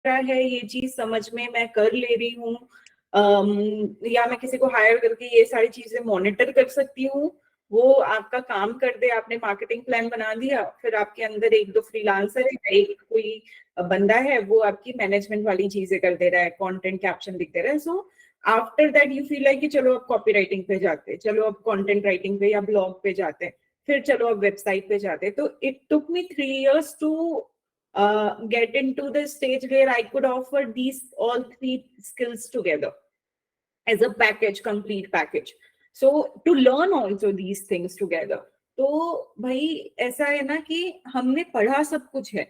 रहा है, ये चीज समझ में मैं कर ले रही हूँ, या मैं किसी को हायर करके ये सारी चीजें मॉनिटर कर सकती हूँ, वो आपका काम कर दे। आपने मार्केटिंग प्लान बना दिया, फिर आपके अंदर एक दो फ्रीलांसर है, एक कोई बंदा है, वो आपकी मैनेजमेंट वाली चीजें कर दे रहा है, कंटेंट कैप्शन लिख दे रहा है। So after that you feel like कि चलो अब कॉपी राइटिंग पे जाते हैं, चलो अब कंटेंट राइटिंग पे या ब्लॉग पे जाते हैं, फिर चलो अब वेबसाइट पे जाते हैं। तो it took me 3 years to get into the stage where I could offer these all three skills together as a package, complete package. So to learn also these things together. तो भाई ऐसा है ना कि हमने पढ़ा सब कुछ है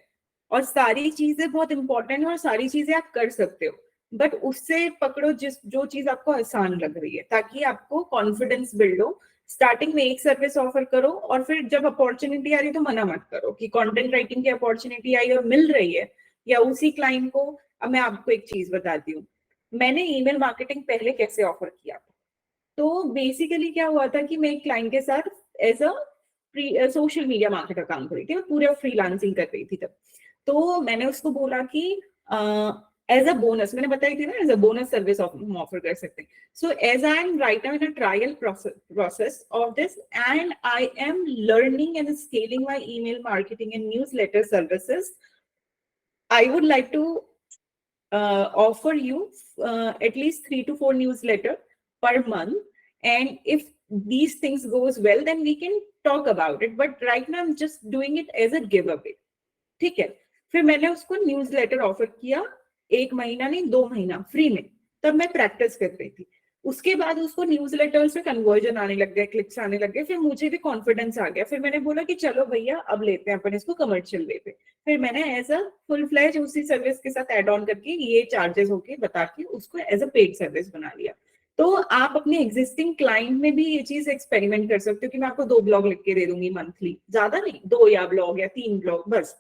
और सारी चीजें बहुत इंपॉर्टेंट है और सारी चीजें आप कर सकते हो, बट उससे पकड़ो जो चीज आपको आसान लग रही है, ताकि आपको कॉन्फिडेंस बिल्ड हो। स्टार्टिंग में एक सर्विस ऑफर करो और फिर जब अपॉर्चुनिटी आ रही है तो मना मत करो कि कंटेंट राइटिंग की अपॉर्चुनिटी आई और मिल रही है या उसी क्लाइंट को। अब मैं आपको एक चीज बताती हूँ, मैंने ईमेल मार्केटिंग पहले कैसे ऑफर किया। तो बेसिकली क्या हुआ था कि मैं एक क्लाइंट के साथ as a social media marketer काम कर रही थी, मैं पूरे फ्रीलांसिंग कर रही थी तब। तो मैंने उसको बोला कि एज अ बोनस, मैंने बताई थी ना, एज अ बोनस सर्विस हम ऑफर कर सकते हैं। So as I am right now in a trial process of this and I am learning and scaling my email marketing and newsletter services, I would like to offer you at least 3 to 4 newsletter per month, and if these things goes well then we can talk about it, but right now I'm just doing it as a giveaway। ठीक है, फिर मैंने उसको newsletter offer किया, 1 महीना नहीं 2 महीना free में। तब मैं प्रैक्टिस कर रही थी। उसके बाद उसको न्यूज़लेटर से कन्वर्जन आने लग गए, क्लिक्स आने लग गए, फिर मुझे भी कॉन्फिडेंस आ गया। फिर मैंने बोला कि चलो भैया अब लेते हैं अपन इसको कमर्शियल वे पे। फिर मैंने एज अ फुल फ्लैज उसी सर्विस के साथ एड ऑन करके ये चार्जेस होके बता के उसको एज अ पेड सर्विस बना लिया। तो आप अपने एग्जिस्टिंग क्लाइंट में भी ये चीज एक्सपेरिमेंट कर सकते हो कि मैं आपको 2 ब्लॉग लिख के दे दूंगी मंथली, ज्यादा नहीं, 2 या ब्लॉग या 3 ब्लॉग बस।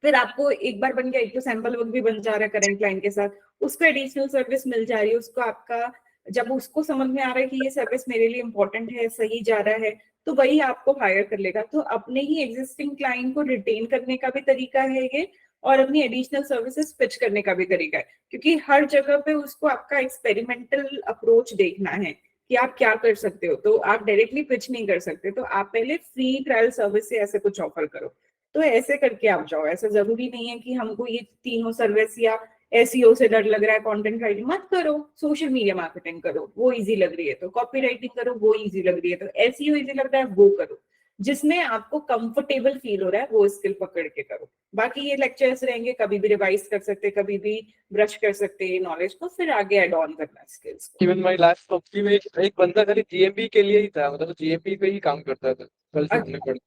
फिर आपको एक बार बन गया, एक तो सैंपल वर्क भी बन जा रहा है करंट क्लाइंट के साथ, उसको एडिशनल सर्विस मिल जा रही है उसको। आपका जब उसको समझ में आ रहा है कि ये सर्विस मेरे लिए इंपॉर्टेंट है, सही जा रहा है, तो वही आपको हायर कर लेगा। तो अपने ही एग्जिस्टिंग क्लाइंट को रिटेन करने का भी तरीका है ये, और अपनी एडिशनल सर्विसेज पिच करने का भी तरीका है, क्योंकि हर जगह पे उसको आपका एक्सपेरिमेंटल अप्रोच देखना है कि आप क्या कर सकते हो। तो आप डायरेक्टली पिच नहीं कर सकते, तो आप पहले फ्री ट्रायल सर्विस से ऐसे कुछ ऑफर करो। तो ऐसे करके आप जाओ। ऐसा जरूरी नहीं है कि हमको ये तीनों सर्विस या एसईओ से डर लग रहा है, कंटेंट राइटिंग मत करो, सोशल मीडिया मार्केटिंग करो, वो इजी लग रही है तो कॉपी राइटिंग करो, वो इजी लग रही है तो एसईओ इजी लग रहा है वो करो। जिसमें आपको कंफर्टेबल फील हो रहा है वो स्किल पकड़ के करो। बाकी ये लेक्चर्स रहेंगे, कभी भी रिवाइज कर सकते, कभी भी ब्रश कर सकते हैं नॉलेज को, फिर आगे एड ऑन करना स्किल्स को। इवन माय लास्ट कंपनी में एक बंदा खाली जीएमपी के लिए ही था, मतलब जीएमपी पे ही काम करता था, कल सीखने पड़ा।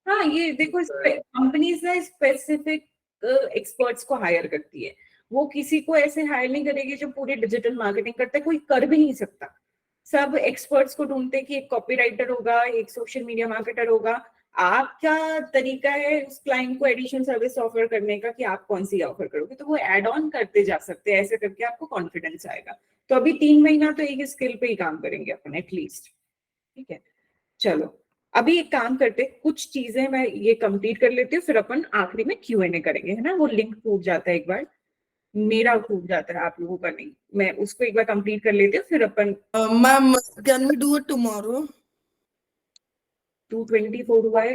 हाँ, ये देखो कंपनीज ना स्पेसिफिक एक्सपर्ट्स को हायर करती है, वो किसी को ऐसे हायर नहीं करेगी जो पूरी डिजिटल मार्केटिंग करता है, कोई कर भी नहीं सकता। सब एक्सपर्ट्स को ढूंढते हैं कि एक कॉपी राइटर होगा, एक सोशल मीडिया मार्केटर होगा। आपका तरीका है उस क्लाइंट को एडिशनल सर्विस ऑफर करने का कि आप कौन सी ऑफर करोगे, तो वो एड ऑन करते जा सकते हैं। ऐसे करके आपको कॉन्फिडेंस आएगा। तो अभी 3 महीना तो एक स्किल पे ही काम करेंगे अपन एटलीस्ट। ठीक है, चलो अभी एक काम करते, कुछ चीजें मैं ये कंप्लीट कर लेती हूँ, फिर अपन आखिरी में Q&A करेंगे, है ना। वो लिंक टूट जाता है एक बार, मेरा टूट जाता है, आप लोगों का नहीं। मैं उसको एक बार कंप्लीट कर लेती हूँ, फिर अपन ma'am can we do it tomorrow? 2:24 हुआ है।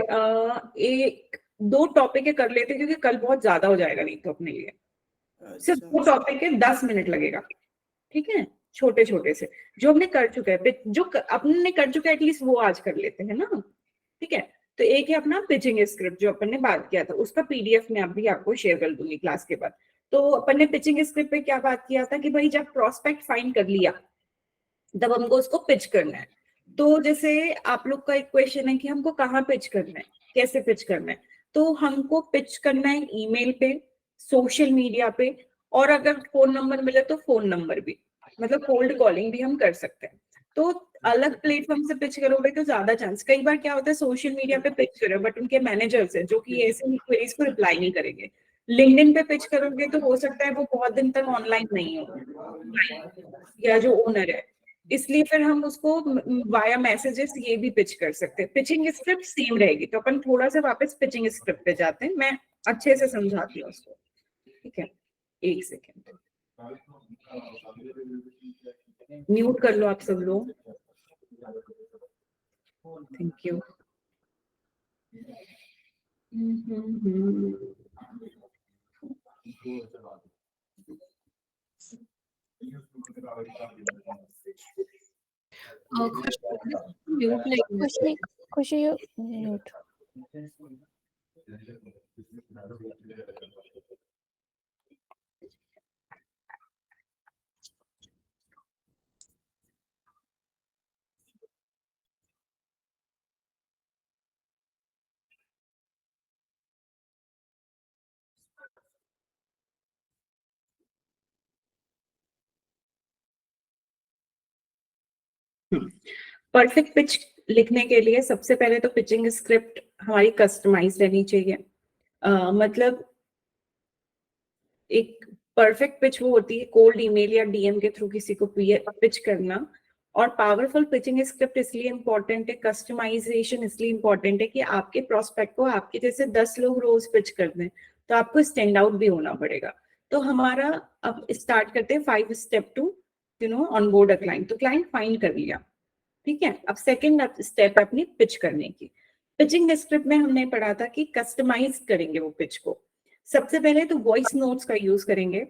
एक दो टॉपिक है कर लेते हैं, क्योंकि कल बहुत ज्यादा हो जाएगा नहीं तो अपने लिए। सिर्फ 2 टॉपिक है, 10 मिनट लगेगा। ठीक है, छोटे छोटे से जो हमने कर चुके हैं, जो अपने कर चुके हैं एटलीस्ट वो आज कर लेते हैं ना। ठीक है, तो एक है अपना पिचिंग स्क्रिप्ट जो अपन ने बात किया था, उसका पीडीएफ में अभी आपको शेयर कर दूंगी क्लास के बाद। तो अपन ने पिचिंग स्क्रिप्ट पे क्या बात किया था कि भाई जब प्रोस्पेक्ट फाइंड कर लिया तब हमको उसको पिच करना है। तो जैसे आप लोग का एक क्वेश्चन है कि हमको कहाँ पिच करना है, कैसे पिच करना है। तो हमको पिच करना है ईमेल पे, सोशल मीडिया पे, और अगर फोन नंबर मिले तो फोन नंबर भी, मतलब कोल्ड कॉलिंग भी हम कर सकते हैं। तो अलग प्लेटफॉर्म से पिच करोगे तो ज्यादा चांस। कई बार क्या होता है सोशल मीडिया पे पिच करो बट उनके मैनेजर्स है जो कि ऐसे क्वेरीज को रिप्लाई नहीं करेंगे। लिंक्डइन पे पिच करोगे तो हो सकता है वो बहुत दिन तक ऑनलाइन नहीं हो, या जो ओनर है, इसलिए फिर हम उसको वाया मैसेजेस ये भी पिच कर सकते हैं। पिचिंग स्क्रिप्ट सेम रहेगी, तो अपन थोड़ा सा वापस पिचिंग स्क्रिप्ट पे जाते हैं, मैं अच्छे से समझाती हूँ उसको। ठीक है, एक सेकेंड, म्यूट कर लो आप सब लोग। Thank you. Mute like this. Khushi, you mute. Perfect pitch लिखने के लिए सबसे पहले तो पिचिंग स्क्रिप्ट हमारी कस्टमाइज रहनी चाहिए। मतलब एक परफेक्ट पिच वो होती है कोल्ड ईमेल या डीएम के थ्रू किसी को पिच करना। और पावरफुल पिचिंग स्क्रिप्ट इसलिए इंपॉर्टेंट है, कस्टमाइजेशन इसलिए इंपॉर्टेंट है कि आपके प्रोस्पेक्ट को आपके जैसे 10 लोग रोज पिच कर दें तो आपको स्टैंड आउट भी होना पड़ेगा। तो हमारा अब स्टार्ट करते हैं 5 step to onboard a client. तो क्लाइंट फाइंड कर लिया, ठीक है। अब सेकेंड स्टेप है अपनी पिच करने की। पिचिंग स्क्रिप्ट में हमने पढ़ा था कि कस्टमाइज करेंगे वो पिच को। सबसे पहले तो वॉइस नोट्स का यूज करेंगे।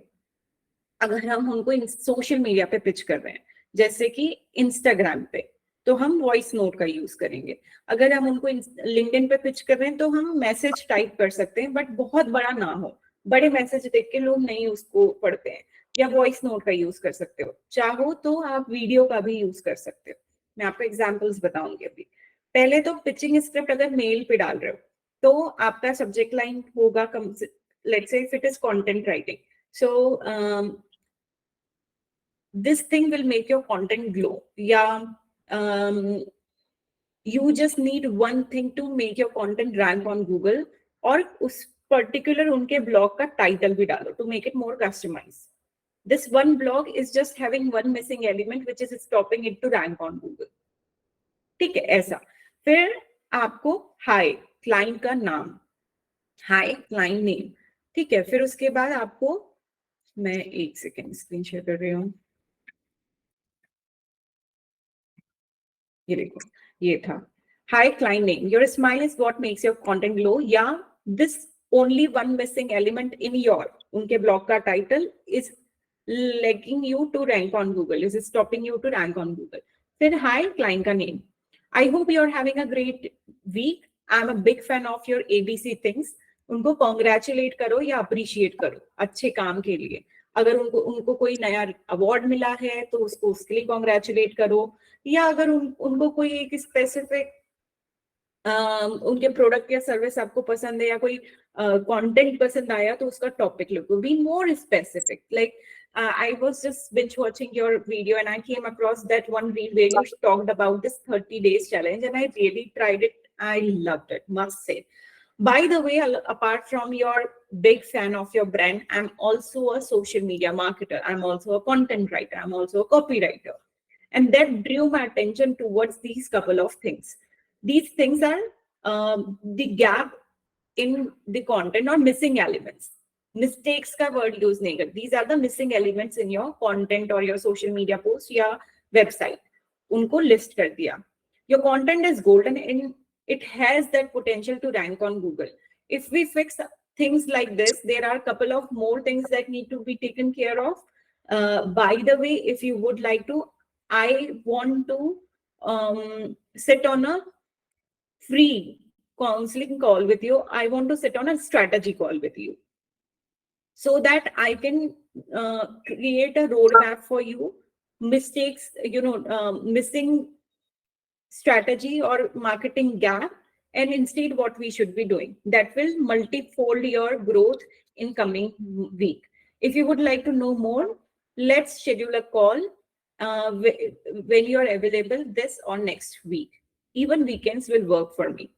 अगर हम उनको सोशल मीडिया पे पिच कर रहे हैं जैसे कि इंस्टाग्राम पे, तो हम वॉइस नोट का यूज करेंगे। अगर हम उनको लिंक्डइन पे पिच कर रहे हैं तो हम मैसेज टाइप कर सकते हैं, बट बहुत बड़ा ना हो, बड़े मैसेज देख के लोग नहीं उसको पढ़ते हैं। या वॉइस नोट का यूज कर सकते हो, चाहो तो आप वीडियो का भी यूज कर सकते हो। मैं आपको एग्जाम्पल्स बताऊंगी अभी। पहले तो पिचिंग स्क्रिप्ट अगर मेल पे डाल रहे हो तो आपका सब्जेक्ट लाइन होगा let's say if it is content writing, so this thing will make your content glow. Yeah, you just need one thing to make your content rank on Google, और उस particular उनके blog का title भी डालो to make it more customized. This one blog is just having one missing element which is stopping it to rank on Google. ठीक है, ऐसा। फिर आपको हाई क्लाइंट का नाम, हाई क्लाइंट नेम, ठीक है। फिर उसके बाद आपको, मैं एक सेकेंड स्क्रीन शेयर कर रही हूँ, ये देखो ये था hi client name, your smile is what makes your content glow, या this only one missing element in your, उनके ब्लॉग का title is lacking you to rank on Google, is stopping you to rank on Google. फिर hi client का name, I hope you are having a great week, I am a big fan of your ABC things. उनको congratulate करो या appreciate करो अच्छे काम के लिए। अगर उनको कोई नया अवार्ड मिला है तो उसको उसके लिए कॉन्ग्रेचुलेट करो, या अगर उनको कोई एक स्पेसिफिक उनके प्रोडक्ट या सर्विस आपको पसंद है या कोई कंटेंट पसंद आया तो उसका टॉपिक लिखो, be more specific. Like I was just binge watching your video and I came across that one reel where you talked about this 30 days challenge and I really tried it. I loved it, must say. By the way, apart from your big fan of your brand, I'm also a social media marketer. I'm also a content writer. I'm also a copywriter. And that drew my attention towards these couple of things. These things are the gap in the content or missing elements. Mistakes का word use नहीं कर, these are the missing elements in your content or your social media post या website, उनको list कर दिया। Your content is golden and it has that potential to rank on Google. If we fix things like this, there are a couple of more things that need to be taken care of. By the way, if you would like to, I want to sit on a free counseling call with you. I want to sit on a strategy call with you so that I can create a roadmap for you. Mistakes, missing strategy or marketing gap, and instead what we should be doing that will multifold your growth in coming week. If you would like to know more, let's schedule a call when you are available this or next week. Even weekends will work for me.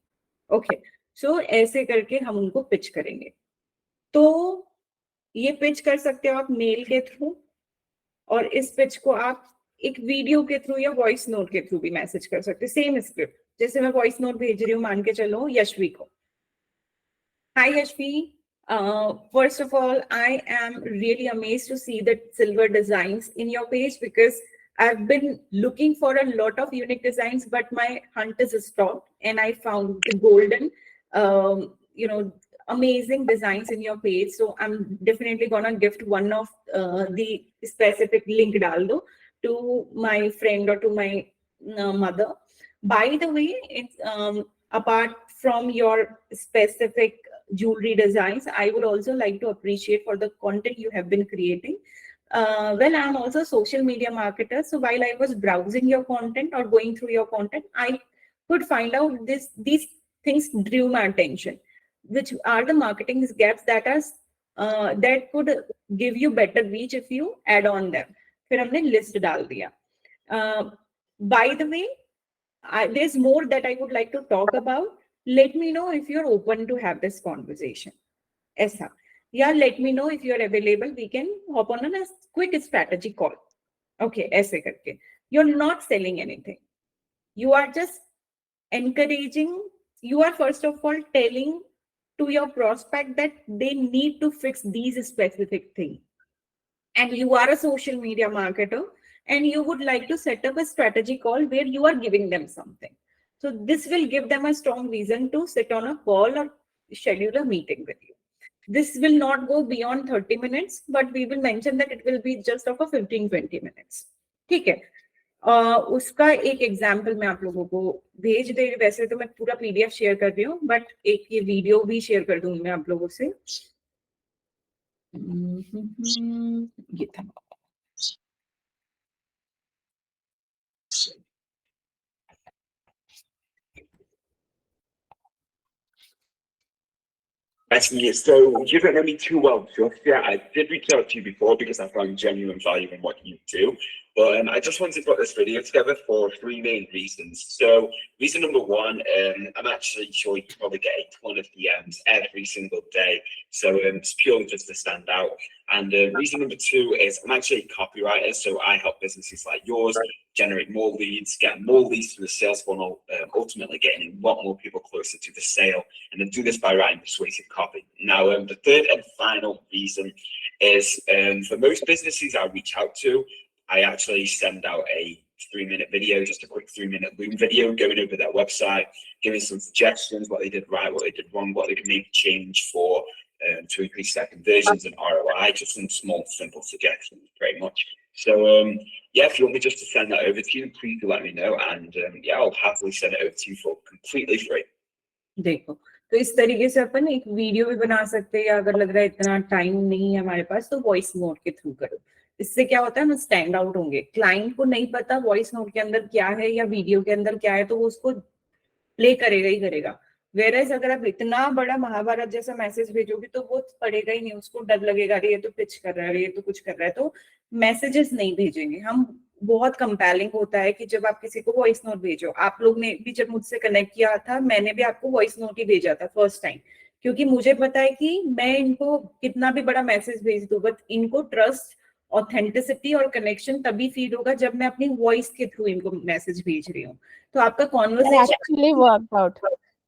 Okay, so ऐसे करके हम उनको pitch करेंगे। तो ये pitch कर सकते हो आप मेल के थ्रू, और इस पिच को आप एक वीडियो के थ्रू या वॉइस नोट के थ्रू भी मैसेज कर सकते हो। सेम स्क्रिप्ट, जैसे मैं वॉइस नोट भेज रही हूँ मान के चलो यशवी को, हाय Yashvi, First of all, I am really amazed to see the silver designs in your page, because I've been looking for a lot of unique designs, but my hunt is stopped, and I found the golden, amazing designs in your page. So I'm definitely gonna gift one of the specific link dal do to my friend or to my mother. By the way, it's apart from your specific jewelry designs, I would also like to appreciate for the content you have been creating. Well, I'm also a social media marketer. So while I was browsing your content or going through your content, I could find out these things drew my attention, which are the marketing gaps that could give you better reach if you add on them. फिर हमने list डाल दिया. By the way, there's more that I would like to talk about. Let me know if you're open to have this conversation. ऐसा. Yeah, let me know if you're available. We can hop on a quick strategy call. Okay, ऐसे करके. You're not selling anything. You are just encouraging. You are first of all telling to your prospect that they need to fix these specific things. And you are a social media marketer, and you would like to set up a strategy call where you are giving them something. So this will give them a strong reason to sit on a call or schedule a meeting with you. This will not go beyond 30 minutes, but we will mention that it will be just of a 15-20 minutes. ठीक है. उसका एक example मैं आप लोगों को भेज दे रही. वैसे तो मैं पूरा PDF शेयर कर रही हूँ, बट एक ये वीडियो भी शेयर कर दूंगी मैं आप लोगों से. ये था. So you don't know me too well, just yet. I did reach out to you before because I found genuine value in what you do. But I just wanted to put this video together for 3 main reasons. So reason number one, I'm actually sure you probably get a ton of DMs every single day. So it's purely just to stand out. And reason number two is I'm actually a copywriter. So I help businesses like yours generate more leads, get more leads through the sales funnel, ultimately getting a lot more people closer to the sale. And then do this by writing persuasive copy. Now, the third and final reason is for most businesses I reach out to, I actually send out a 3-minute video, just a quick 3-minute Loom video, going over their website, giving some suggestions, what they did right, what they did wrong, what they could maybe change for to increase their conversions and ROI, just some small, simple suggestions, pretty much. So, yeah, if you want me just to send that over to you, please do let me know. And yeah, I'll happily send it over to you for completely free. देखो, तो इस तरीके से अपन एक video भी बना सकते हैं, या अगर लग रहा है इतना टाइम नहीं है हमारे पास तो वॉइस नोट के थ्रू करो. इससे क्या होता है, हम स्टैंड आउट होंगे. क्लाइंट को नहीं पता वॉइस नोट के अंदर क्या है या वीडियो के अंदर क्या है, तो वो उसको प्ले करेगा ही करेगा. वेरएज अगर आप इतना बड़ा महाभारत जैसा मैसेज भेजोगे तो वो पढ़ेगा ही नहीं, उसको डर लगेगा, अरे ये तो पिच कर रहा है, ये तो कुछ कर रहा है, तो मैसेजेस नहीं भेजेंगे हम. बहुत कंपेलिंग होता है कि जब आप किसी को वॉइस नोट भेजो. आप लोग ने भी जब मुझसे कनेक्ट किया था, मैंने भी आपको वॉइस नोट ही भेजा था फर्स्ट टाइम, क्योंकि मुझे पता है कि मैं इनको कितना भी बड़ा मैसेज भेज दूं, बट इनको ट्रस्ट, ऑथेंटिसिटी और कनेक्शन तभी फीड होगा जब मैं अपनी वॉइस के थ्रू इनको मैसेज भेज रही हूँ. तो आपका conversation actually worked out.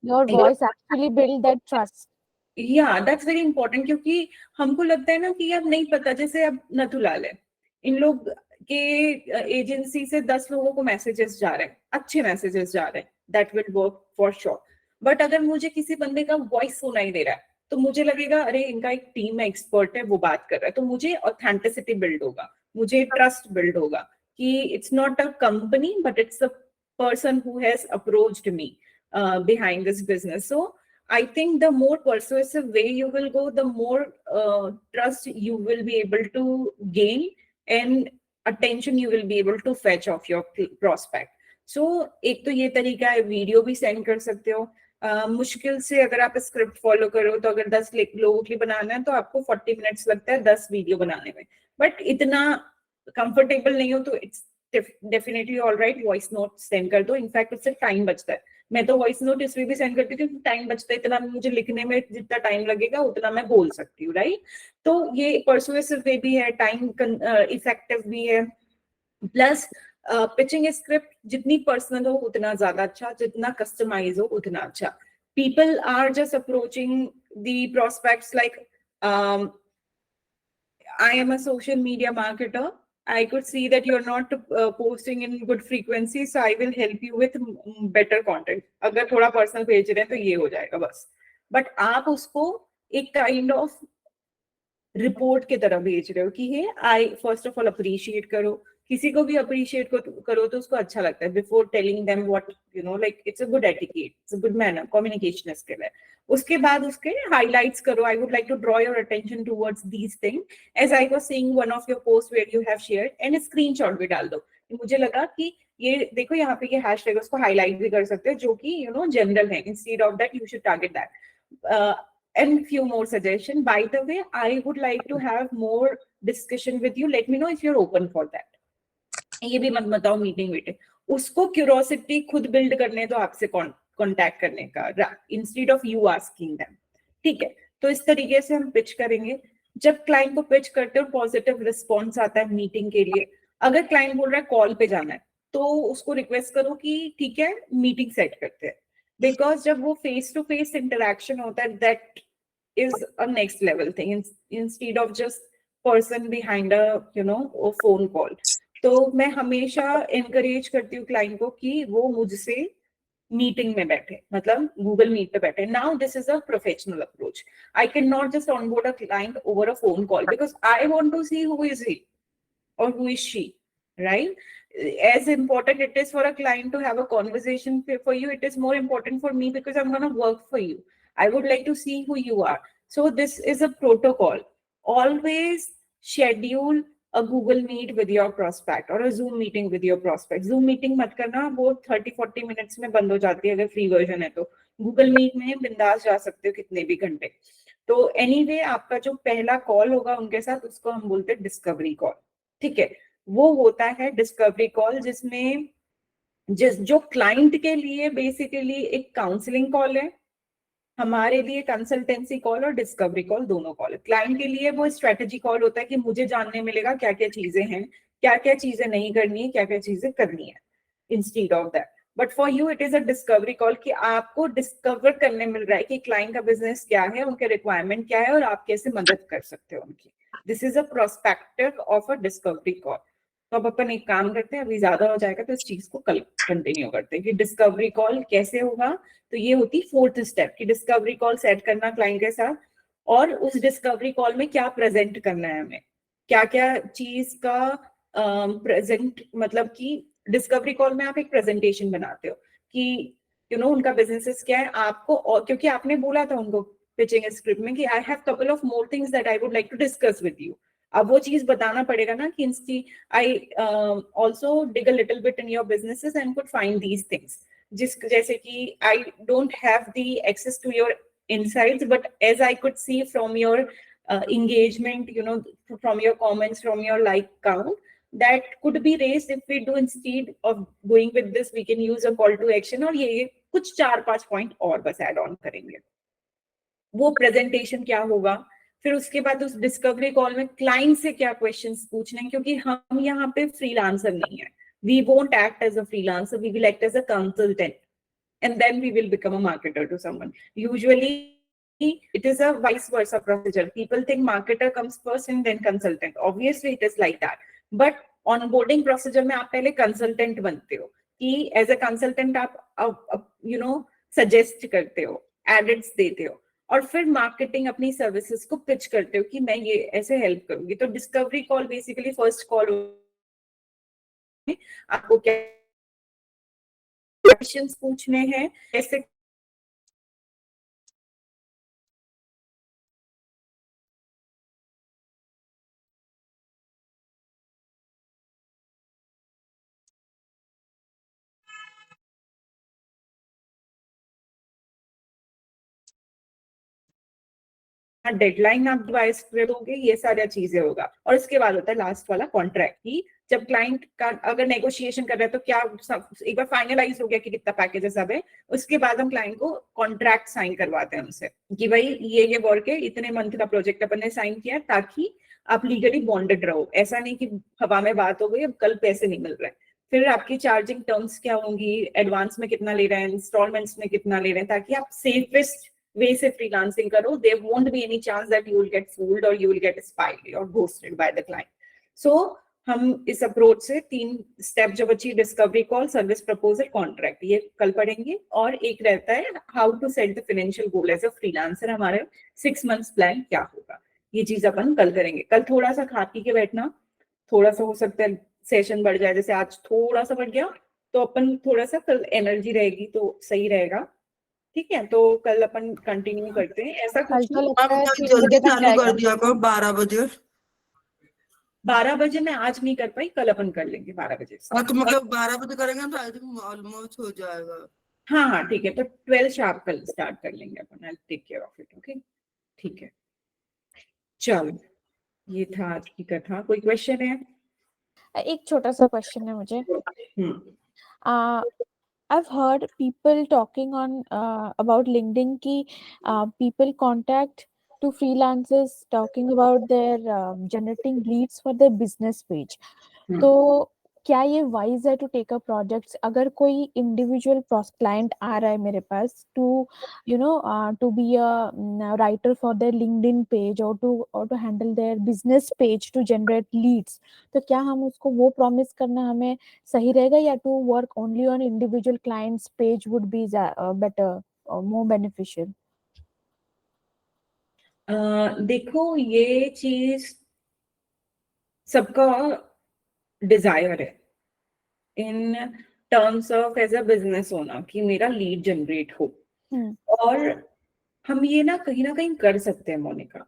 Your voice actually built that trust. या दैट्स वेरी इंपॉर्टेंट, क्योंकि हमको लगता है ना कि अब नहीं पता. जैसे अब नथुलाल है, इन लोग के एजेंसी से 10 लोगों को मैसेजेस जा रहे हैं, अच्छे मैसेजेस जा रहे हैं, that will work for sure. But अगर मुझे किसी बंदे का वॉइस सुनाई दे रहा है तो मुझे लगेगा अरे इनका एक टीम है, एक्सपर्ट है, वो बात कर रहा है, तो मुझे ऑथेंटिसिटी बिल्ड होगा, मुझे ट्रस्ट बिल्ड होगा कि it's not a company but it's a person who has approached me behind this business. So I think the more persuasive way you will go, the more trust you will be able to gain and attention you will be able to fetch off your prospect. So एक तो ये तरीका है, video भी send कर सकते हो. मुश्किल से अगर आप स्क्रिप्ट फॉलो करो तो अगर 10 लोगों के लिए बनाना है तो आपको 40 मिनट्स लगता है 10 वीडियो बनाने में. बट इतना कंफर्टेबल नहीं हो तो it's definitely all right, voice note send कर दो. इनफैक्ट उससे टाइम बचता है. मैं तो वॉइस नोट इसलिए भी सेंड करती हूँ क्योंकि टाइम बचता है, इतना मुझे लिखने में जितना टाइम लगेगा उतना मैं बोल सकती हूँ, राइट. तो ये परसुएसिव वे भी है, टाइम इफेक्टिव भी है. प्लस पिचिंग स्क्रिप्ट जितनी पर्सनल हो उतना ज्यादा अच्छा, जितना कस्टमाइज हो उतना अच्छा. People are just approaching the prospects like, I am a social media marketer. I could see that you're not posting in good frequency, so I will help you with better content. अगर थोड़ा personal भेज रहे हैं तो ये हो जाएगा बस. But आप उसको एक kind of रिपोर्ट की तरह भेज रहे हो कि हे आई फर्स्ट ऑफ ऑल अप्रिशिएट करो, किसी को भी अप्रिशिएट करो तो उसको अच्छा लगता है. Before telling them what you know, like it's a good etiquette, it's a good manner, communication skill है. उसके बाद उसके हाइलाइट्स करो. I would like to draw your attention towards these thing as I was seeing one of your post where you have shared, and screenshot भी डाल दो. मुझे लगा कि ये देखो यहाँ पे ये हैशटैग, उसको हाईलाइट भी कर सकते हो जो कि यू नो जनरल है. Instead of that you should target that. And few more suggestions. By the way, I would like to have more discussion with you. Let me know if you're open for that. ये भी मत बताओ meeting वीटिंग. उसको curiosity खुद build करने तो आपसे contact करने का, instead of you asking them. ठीक है, तो इस तरीके से हम पिच करेंगे. जब क्लाइंट को पिच करते हो पॉजिटिव रिस्पॉन्स आता है मीटिंग के लिए. अगर क्लाइंट बोल रहा है कॉल पे जाना है तो उसको रिक्वेस्ट करो कि ठीक है मीटिंग सेट करते हैं. बिकॉज जब वो फेस टू फेस इंटरेक्शन होता है, that is a next level thing instead of just person behind a phone call. तो मैं हमेशा encourage करती हूँ क्लाइंट को कि वो मुझसे मीटिंग में बैठे, मतलब गूगल मीट पे बैठे. Now this is a professional approach. I can not just onboard a client over a phone call because I want to see who is he or who is she, right? As important it is for a client to have a conversation for you, it is more important for me because I'm going to work for you. I would like to see who you are. So this is a protocol. Always schedule a Google Meet with your prospect or a Zoom meeting with your prospect. Zoom meeting मत करना, वो 30-40 minutes में बंद हो जाती है अगर free version है तो. Google Meet में बिंदास जा सकते हो कितने भी घंटे. तो anyway आपका जो पहला कॉल होगा उनके साथ उसको हम बोलते हैं डिस्कवरी कॉल. ठीक है, वो होता है डिस्कवरी कॉल जिसमें जो क्लाइंट के लिए बेसिकली एक काउंसलिंग कॉल है, हमारे लिए कंसल्टेंसी कॉल और डिस्कवरी कॉल दोनों कॉल है. क्लाइंट के लिए वो स्ट्रेटेजी कॉल होता है कि मुझे जानने मिलेगा क्या क्या चीजें हैं, क्या क्या चीजें नहीं करनी है, क्या क्या चीजें करनी है, instead of that. But for you it is a discovery call कि आपको डिस्कवर करने मिल रहा है कि क्लाइंट का बिजनेस क्या है, उनके रिक्वायरमेंट क्या है और आप कैसे मदद कर सकते हो उनकी. This is a prospective of a discovery call. तो अब अपन एक काम करते हैं, अभी ज्यादा हो जाएगा तो इस चीज को कल कंटिन्यू करते हैं कि डिस्कवरी कॉल कैसे होगा. तो ये होती फोर्थ स्टेप कि डिस्कवरी कॉल सेट करना क्लाइंट के साथ, और उस डिस्कवरी कॉल में क्या प्रेजेंट करना है हमें, क्या क्या चीज का प्रेजेंट, मतलब कि डिस्कवरी कॉल में आप एक प्रेजेंटेशन बनाते हो कि यू नो उनका बिजनेस क्या है आपको, और क्योंकि आपने बोला था उनको पिचिंग स्क्रिप्ट में कि I have couple of more things that I would like to discuss with you. अब वो चीज बताना पड़ेगा ना कि I also dig a little bit in your businesses and could find these things. जैसे कि I don't have the access to your insights, but as I could see from your engagement, you know, from your comments, from your like count, that could be raised if we do instead of going with this, we can use a call to action. और ये कुछ 4-5 point और बस add on करेंगे. वो presentation क्या होगा, फिर उसके बाद उस डिस्कवरी कॉल में क्लाइंट से क्या क्वेश्चंस पूछने हैं, क्योंकि हम यहाँ पे फ्रीलांसर नहीं है. We won't act as a freelancer, we will act as a consultant, and then we will become a marketer to someone. Usually it is a vice versa procedure. People think marketer comes first and then consultant. Obviously it is like that, but onboarding procedure में आप पहले consultant बनते हो कि as a consultant आप you know suggest करते हो, edits देते हो, और फिर मार्केटिंग अपनी सर्विसेज को पिच करते हो कि मैं ये ऐसे हेल्प करूंगी. तो discovery call basically first call, आपको क्या क्वेश्चंस पूछने हैं, कैसे डेडलाइन आप डिवाइस करोगे, ये सारी चीजें होगा. और इसके बाद होता है लास्ट वाला कॉन्ट्रैक्ट की, जब क्लाइंट का अगर नेगोशिएशन कर रहे हैं तो क्या एक बार फाइनलाइज हो गया कि कितना पैकेज सब है, उसके बाद हम क्लाइंट को कॉन्ट्रैक्ट साइन करवाते हैं उनसे कि भाई ये वर्क है, इतने मंथ का प्रोजेक्ट अपन ने साइन किया, ताकि आप लीगली बॉन्डेड रहो. ऐसा नहीं कि हवा में बात हो गई अब कल पैसे नहीं मिल रहे. फिर आपकी चार्जिंग टर्म्स क्या होंगी, एडवांस में कितना ले रहे हैं, इंस्टॉलमेंट्स में कितना ले रहे हैं, ताकि आप सेफेस्ट वे से फ्रीलांसिंग करो, there won't be any chance that you will get fooled और यू विल गेट स्पाइड और ghosted by the client. So हम इस अप्रोच से 3 स्टेप जब अच्छी discovery call, service proposal, contract, ये कल पढ़ेंगे. और एक रहता है how to set the financial goal as a freelancer, हमारे 6 मंथ्स प्लान क्या होगा, ये चीज अपन कल करेंगे. कल थोड़ा सा खा पी के बैठना, थोड़ा सा हो सकता है सेशन बढ़ जाए, जैसे आज थोड़ा सा बढ़ गया तो अपन थोड़ा सा कल एनर्जी रहेगी तो सही रहेगा. ठीक है, तो कल अपन कंटिन्यू करते हैं. ऐसा कल कुछ तो नहीं, लगता है मैम कि जल्दी मुझे थक चालू कर जाएगा. दिया करो 12 बजे. 12 बजे मैं आज नहीं कर पाई, कल अपन कर लेंगे 12 बजे से. हाँ तो मतलब 12 बजे करेंगे तो आई थिंक ऑलमोस्ट हो जाएगा. हाँ हाँ ठीक है, तो 12 शार्प कल स्टार्ट कर लेंगे अपन. I take care of it. Okay ठीक है, चलो ये था आज की कथा. कोई क्वेश्चन है? एक छोटा सा क्वेश्चन है मुझे. हम्म. I've heard people talking on about LinkedIn ki people contact to freelancers talking about their generating leads for their business page. हम्म. तो क्या ये वाइज है टू टेक अ प्रोजेक्ट्स? अगर कोई इंडिविजुअल क्लाइंट आ रहा है मेरे पास to to be a writer for their LinkedIn page और to handle their business page to generate leads, तो क्या हम उसको वो प्रॉमिस करना हमें सही रहेगा, या to work only on individual clients page would be better और मोर बेनिफिशियल? देखो ये चीज सबका डिजायर है in terms of as a business owner कि मेरा लीड जनरेट हो. और हम ये ना कहीं कर सकते हैं मोनिका,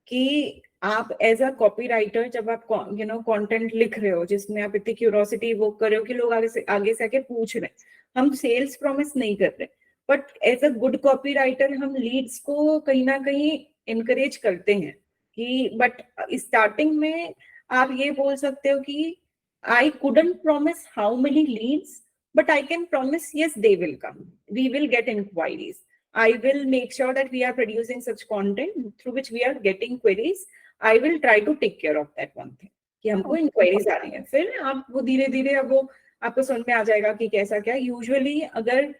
कि आप एज अ कॉपीराइटर जब आप कंटेंट लिख रहे हो जिसमें आप इतनी क्यूरोसिटी वो कर रहे हो कि लोग आगे से आके पूछ रहे हैं, हम सेल्स प्रॉमिस नहीं कर रहे, but as a good copywriter हम लीड्स को कहीं ना कहीं इनकरेज करते हैं कि बट स्टार्टिंग में आप ये बोल सकते हो कि I couldn't promise how many leads, but I can promise yes, they will come. We will get inquiries. I will make sure that we are producing such content through which we are getting queries. I will try to take care of that one thing. कि हमको inquiries आ रही हैं, फिर आप वो धीरे धीरे अब वो आपको समझ में आ जाएगा कि कैसा क्या. यूजुअली अगर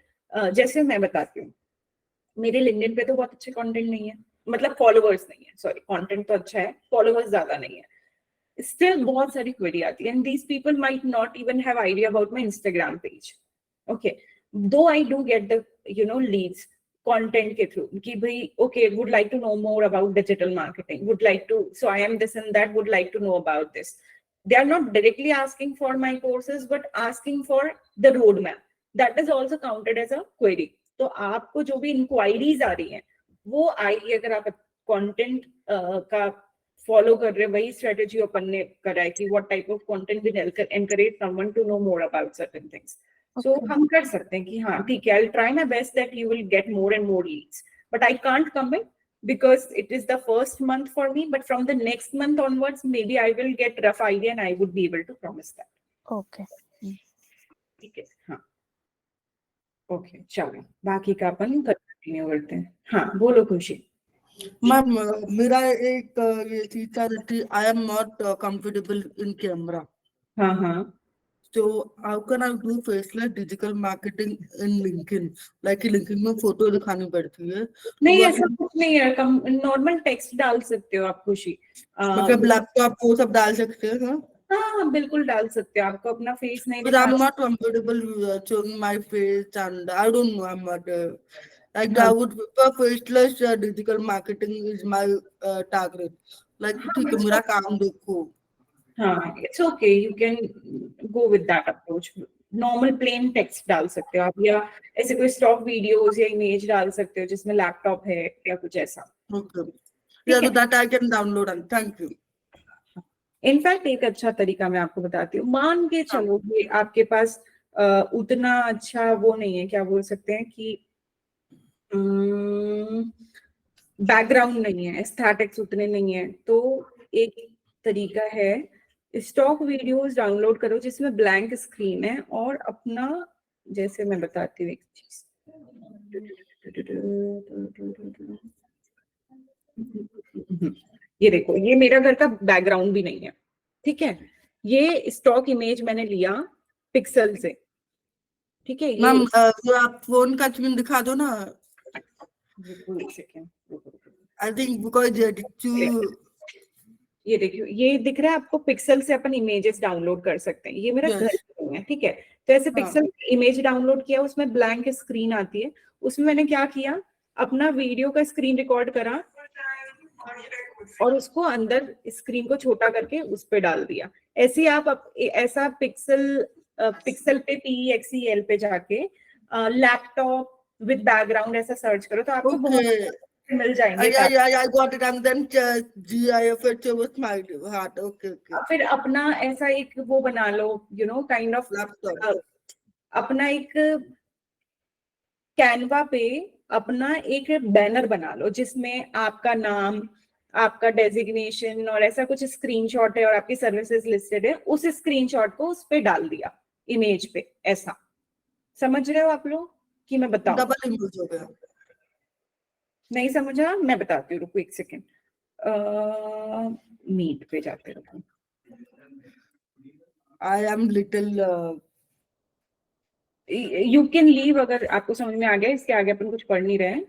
जैसे मैं बताती हूँ, मेरे लिंक्डइन पे तो बहुत अच्छे कंटेंट नहीं है, मतलब फॉलोअर्स नहीं है, सॉरी कंटेंट तो अच्छा है, फॉलोअर्स ज्यादा नहीं है. Still बहुत सारी क्वेरी आती है, and these people might not even have idea about my Instagram page. Okay, though I do get the leads content के through कि भाई okay, would like to know more about digital marketing, would like to, so I am this and that, would like to know about this. They are not directly asking for my courses, but asking for the roadmap. That is also counted as a query. तो आपको जो भी inquiries आ रही हैं वो आएगी अगर आप कंटेंट का फॉलो कर रहे, वही स्ट्रेटेजी अपन ने करा है कि what type of content will encourage someone to know more about certain things. So हम कर सकते हैं कि हाँ ठीक है, I will try my best that you will get more and more leads, but I can't commit because it is the first month for me, but from the next month onwards maybe I will get rough idea and I would be able to promise that. Okay. ठीक है. हाँ okay, चलो बाकी का अपन continue करते हैं. हाँ बोलो खुशी. मैम मेरा एक ये चीज था कि I am not comfortable in camera. हाँ हाँ. So how can I do faceless digital marketing in LinkedIn? Like LinkedIn में फोटो दिखानी पड़ती है. नहीं ऐसा कुछ नहीं है, नॉर्मल टेक्स्ट डाल सकते हो आप खुशी. मतलब लैपटॉप वो सब डाल सकते हैं. हाँ बिल्कुल डाल सकते हो, आपको अपना फेस नहीं But I'm not comfortable showing my face and I don't know, I'm not like I would prefer faceless digital marketing is my target. Like ठीक है मेरा काम देखो. हाँ it's okay, you can go with that approach. Normal plain text डाल सकते हो आप, या ऐसे कोई स्टॉक वीडियोस या इमेज डाल सकते हो जिसमें लैपटॉप है या कुछ ऐसा. Okay. Yeah, so that I can download and thank you. In fact एक अच्छा तरीका मैं आपको बताती हूँ. मान के चलो कि आपके पास उतना अच्छा वो नहीं है, क्या बोल सकते हैं कि बैकग्राउंड नहीं है, एस्थेटिक्स उतने नहीं है, तो एक तरीका है स्टॉक वीडियोस डाउनलोड करो जिसमें ब्लैंक स्क्रीन है और अपना, जैसे मैं बताती हूँ एक चीज, ये देखो ये मेरा घर का बैकग्राउंड भी नहीं है, ठीक है, ये स्टॉक इमेज मैंने लिया पिक्सल से, ठीक है. मैम आप फोन का स्क्रीन दिखा दो ना. रुको एक सेकेंड, रुको। I think because too. ये देखियो, ये दिख रहा है आपको, पिक्सल से अपन इमेजेस डाउनलोड कर सकते हैं। ये मेरा Yes. घर Chrome है, ठीक है। तो ऐसे हाँ. पिक्सल इमेज डाउनलोड किया, उसमें ब्लैंक स्क्रीन आती है। उसमें मैंने क्या किया, अपना वीडियो का स्क्रीन रिकॉर्ड करा और उसको अंदर स्क्रीन को छोटा करके उस पे डाल दिया। ऐसे आप ऐसा पिक्सल पे PXEL पे जाके लैपटॉप विद बैकग्राउंड ऐसा सर्च करो तो आपको बहुत Okay. मिल जाएंगे। I got it. And then GIF was my heart. Okay. फिर अपना ऐसा एक वो बना लो, काइंड ऑफ Laptop. अपना एक कैनवा पे अपना एक बैनर बना लो जिसमें आपका नाम, आपका डेजिग्नेशन और ऐसा कुछ स्क्रीनशॉट है और आपकी सर्विसेज लिस्टेड है। उस स्क्रीनशॉट को उस पे डाल दिया इमेज पे। ऐसा समझ रहे हो आप लोग कि मैं बताऊं? Double image हो गया. नहीं समझा? मैं बताती हूँ, रुको एक सेकेंड। मीट पे जाते रहो। I am little. You can leave अगर आपको समझ में आ गया। इसके आगे अपन कुछ पढ़ नहीं रहे हैं,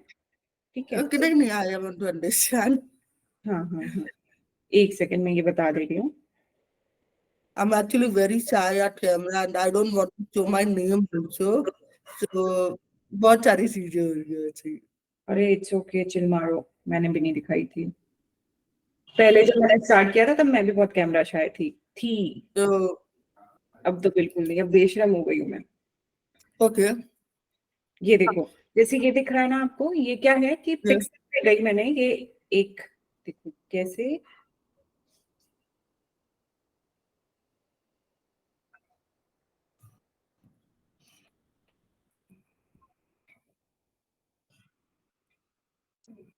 ठीक है? Okay, नहीं, I want to understand. हाँ, एक सेकंड में ये बता दे रही हूँ। I'm actually very shy at camera and I don't want to show my name also. So बहुत सारी चीजें हो रही है ऐसी. अरे इट्स ओके, चिल मारो। मैंने भी नहीं दिखाई थी पहले, जब मैंने स्टार्ट किया था तब मैं भी बहुत कैमरा शाय थी। तो अब तो बिल्कुल नहीं, अब बेशरम हो गई हूँ मैं। ओके. ये देखो, जैसे ये दिख रहा है ना आपको, ये क्या है कि पिक्सल पे गई मैंने। ये एक देखो कैसे,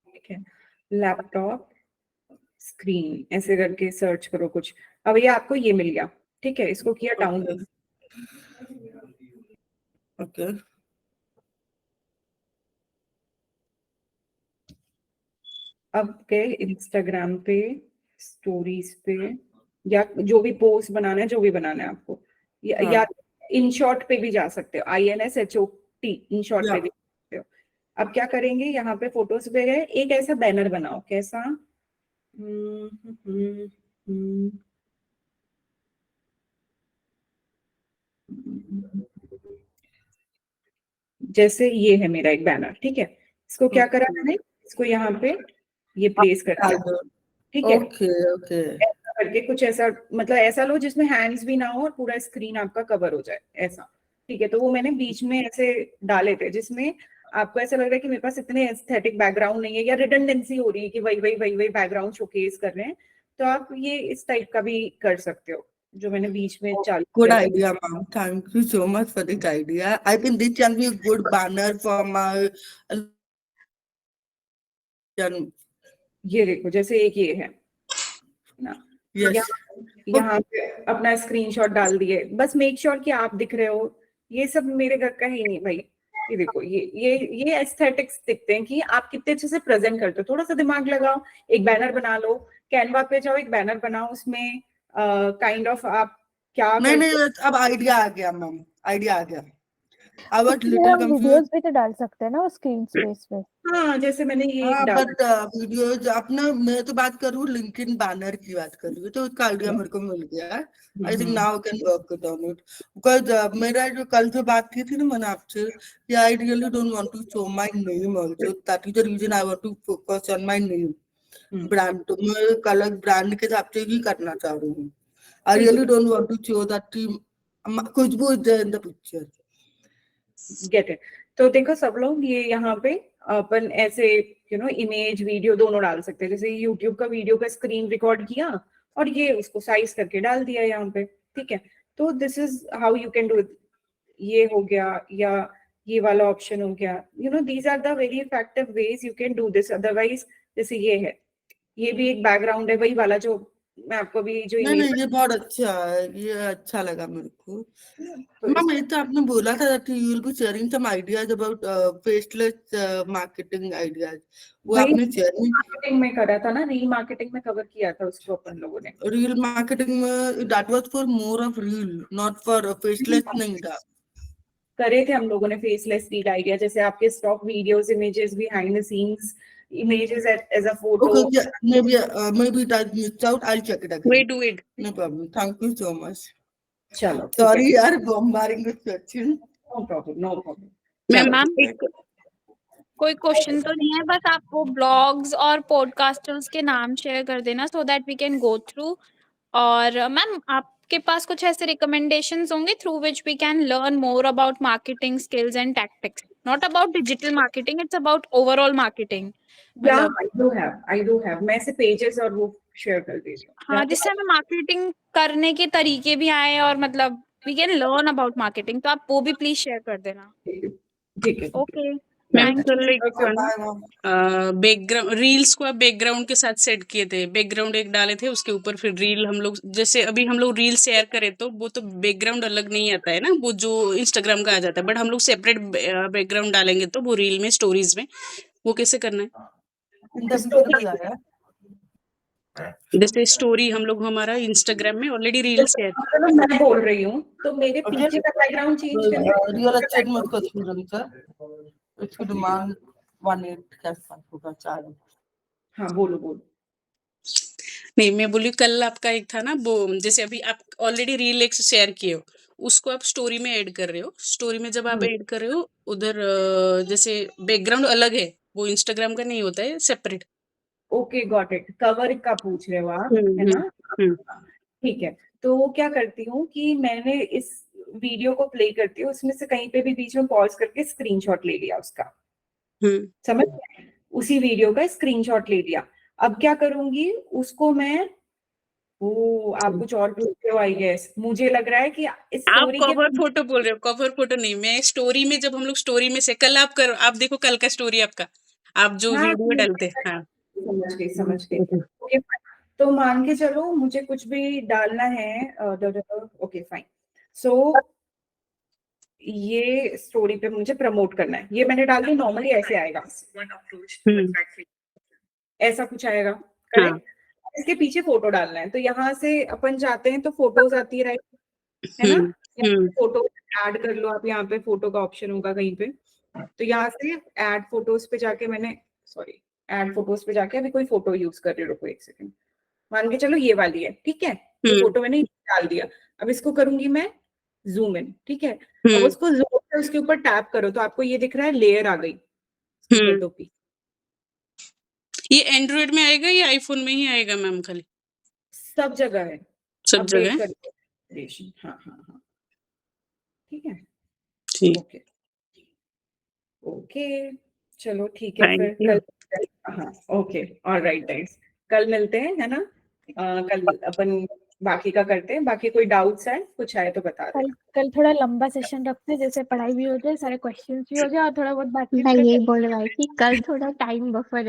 ठीक है, लैपटॉप स्क्रीन ऐसे करके सर्च करो कुछ। अब ये आपको ये मिल गया, ठीक है। इसको किया डाउनलोड। ओके. अब गए इंस्टाग्राम पे, स्टोरीज पे, या जो भी पोस्ट बनाना है, जो भी बनाना है आपको, या इन शॉर्ट पे भी जा सकते हो। INSHOT इन शॉर्ट पे भी जा सकते हो। अब क्या करेंगे, यहाँ पे फोटोज पे गए, एक ऐसा बैनर बनाओ। कैसा? जैसे ये है मेरा एक बैनर, ठीक है। इसको क्या करा मैंने, इसको यहाँ पे ये प्लेस कर दिया, ठीक है। ओके. ऐसा करके कुछ ऐसा, मतलब ऐसा लो जिसमें हैंड्स भी ना हो और पूरा स्क्रीन आपका कवर हो जाए, ऐसा, ठीक है। तो वो मैंने बीच में ऐसे डाले थे जिसमें आपको ऐसा लग रहा है कि मेरे पास इतने एस्थेटिक बैकग्राउंड नहीं है, या रिडंडेंसी हो रही है कि वही बैकग्राउंड शोकेस कर रहे हैं। तो आप ये इस टाइप का भी कर सकते हो, जो मैंने बीच में चालू Good किया था। idea, ma'am. Thank you so much for this idea. I think this can be a good banner for my. ये देखो, जैसे एक ये है ना, Yes. यहाँ पे अपना स्क्रीनशॉट डाल दिए। बस मेक श्योर कि आप दिख रहे हो। ये सब मेरे घर का ही नहीं भाई। ये देखो, ये एस्थेटिक्स दिखते हैं कि आप कितने अच्छे से प्रेजेंट करते हो। थोड़ा सा दिमाग लगाओ, एक बैनर बना लो, कैनवा पे जाओ, एक बैनर बनाओ, उसमें काइंड ऑफ आप क्या नहीं, अब आइडिया आ गया मैम, आइडिया आ गया. I was little हम confused. वीडियोस भी तो डाल सकते हैं ना उस स्क्रीन स्पेस पे। हाँ, जैसे मैंने ये हाँ, डाला। बट वीडियोज अपना, मैं तो बात करूँ लिंक्डइन बैनर की बात कर रही हूँ, तो उसका आइडिया मेरे को मिल गया है. I think now can work on it, because मेरा जो कल जो बात की थी ना मैंने आपसे, कि I really don't want to show my name also. That is the reason I want to focus on my name brand. तो मैं कल ब्रांड के हिसाब से ही करना चाह रही हूँ. I really don't want to show that Khushboo is there in the picture. Get it? तो देखो सब लोग, ये यहाँ पे अपन ऐसे इमेज वीडियो दोनों डाल सकते हैं। जैसे यूट्यूब का वीडियो का स्क्रीन रिकॉर्ड किया और ये उसको साइज करके डाल दिया यहाँ पे, ठीक है। तो this is how you can do it. ये हो गया, या ये वाला ऑप्शन हो गया। These are the very effective ways you can do this. Otherwise जैसे ये है, ये भी एक बैकग्राउंड है, वही वाला जो मैं आपको भी जो नहीं, ये बहुत अच्छा है, ये अच्छा लगा मेरे को. मैम, ये तो आपने बोला था that you will be sharing some ideas about faceless marketing ideas. वो आपने शेयर नहीं. मार्केटिंग में करा था ना, रील मार्केटिंग में कवर किया था उसको अपन लोगों ने। रील मार्केटिंग में that was for more of reel, not for faceless नहीं था. करे थे हम लोगों ने फेसलेस फीड आइडिया, जैसे आपके stock videos, images behind the scenes, images as a photo. Okay, yeah, maybe that missed out. I'll check it again. We do it. No problem. Thank you so much. चलो Sorry, यार, bombarding with questions. No problem, no problem. Ma'am कोई question तो नहीं है, बस आप वो blogs और पॉडकास्टर्स के नाम शेयर कर देना so that we can go through. और मैम आपके पास कुछ ऐसे रिकमेंडेशंस होंगे through which we can learn more about marketing skills and tactics, not about digital marketing, it's about overall marketing. या आई डू हैव मैं से पेजेस और वो शेयर कर दे रही हूँ। हाँ, जिससे हमें मार्केटिंग करने के तरीके भी आए और मतलब we can learn about marketing, तो आप वो भी प्लीज शेयर कर देना। ठीक है। Okay ma'am thank you. Background reels को आप बैकग्राउंड के साथ सेट किए थे, बैकग्राउंड एक डाले थे, उसके ऊपर फिर रील हम लोग, जैसे अभी हम लोग रील शेयर करें तो वो तो बैकग्राउंड अलग नहीं आता है ना, वो जो इंस्टाग्राम का आ जाता है, बट हम लोग सेपरेट बैकग्राउंड डालेंगे तो वो रील में, स्टोरीज में, वो कैसे करना है? जैसे स्टोरी हम लोग हमारा इंस्टाग्राम में ऑलरेडी रील शेयर, चलो मैं बोल रही हूँ तो मेरे पीछे का बैकग्राउंड चेंज करके Real estate में उसका student sir. इसकी demand 18 कैसा होगा चार्ज? हाँ बोलो। नहीं मैं बोली कल आपका एक था ना वो, जैसे अभी आप ऑलरेडी रील एक शेयर किए हो, उसको आप स्टोरी में ऐड कर रहे हो, स्टोरी में जब आप ऐड कर रहे हो उधर जैसे बैकग्राउंड अलग है, वो इंस्टाग्राम का नहीं होता है, separate. Okay got it, cover का पूछ रहे हो आप, है ना? ठीक है, तो क्या करती हूँ कि मैंने इस वीडियो को प्ले करती हूँ, उसमें से कहीं पे भी बीच में पॉज करके स्क्रीनशॉट ले लिया उसका, समझ गए? उसी वीडियो का स्क्रीनशॉट ले लिया। अब क्या करूंगी उसको मैं, आप कुछ और पूछते हो आई गेस, मुझे लग रहा है कि इस आप स्टोरी कवर फोटो बोल रहे हो, कवर फोटो नहीं, मैं स्टोरी में, जब हम लोग स्टोरी में से कल आप करो, आप देखो कल का स्टोरी आपका, आप जो वीडियो डालते हैं। हाँ समझ गई। ओके तो मान के चलो मुझे कुछ भी डालना है, ओके फाइन। सो ये स्टोरी पे मुझे प्रमोट करना है, ये मैंने डाल दी, नॉर्मली ऐसे आएगा, ऐसा कुछ आएगा, करेक्ट? इसके पीछे फोटो डालना है, तो यहाँ से अपन जाते हैं तो फोटोज आती है, राइट, है ना? फोटो ऐड कर लो आप, यहाँ पे फोटो का ऑप्शन होगा कहीं पे, तो यहाँ से ऐड फोटोज पे जाके मैंने, सॉरी ऐड फोटोज पे जाके अभी कोई फोटो यूज कर रही हूँ, रुको एक सेकंड, मान के चलो ये वाली है, ठीक है? ये फोटो मैंने डाल दिया, अब इसको करूंगी मैं जूम इन, ठीक है? अब उसको जूम कर उसके ऊपर टैप करो तो आपको ये दिख रहा है, लेयर आ गई फोटो की। ये एंड्रॉइड में आएगा या आईफोन में ही आएगा मैम? खाली सब जगह है, सब जगह है? हाँ ठीक है, ठीक, ओके ओके चलो ठीक है, फिर कल, हाँ ओके ऑलराइट गाइस, कल मिलते हैं, है ना? कल अपन बाकी का करते हैं, बाकी कोई डाउट्स है, कुछ आए तो बता दो। कल थोड़ा लंबा सेशन रखते हैं, जैसे पढ़ाई भी हो जाए, सारे क्वेश्चंस भी हो जाए और थोड़ा बहुत बातचीत मैं करते यही बोल रहा थी, कल थोड़ा टाइम बफर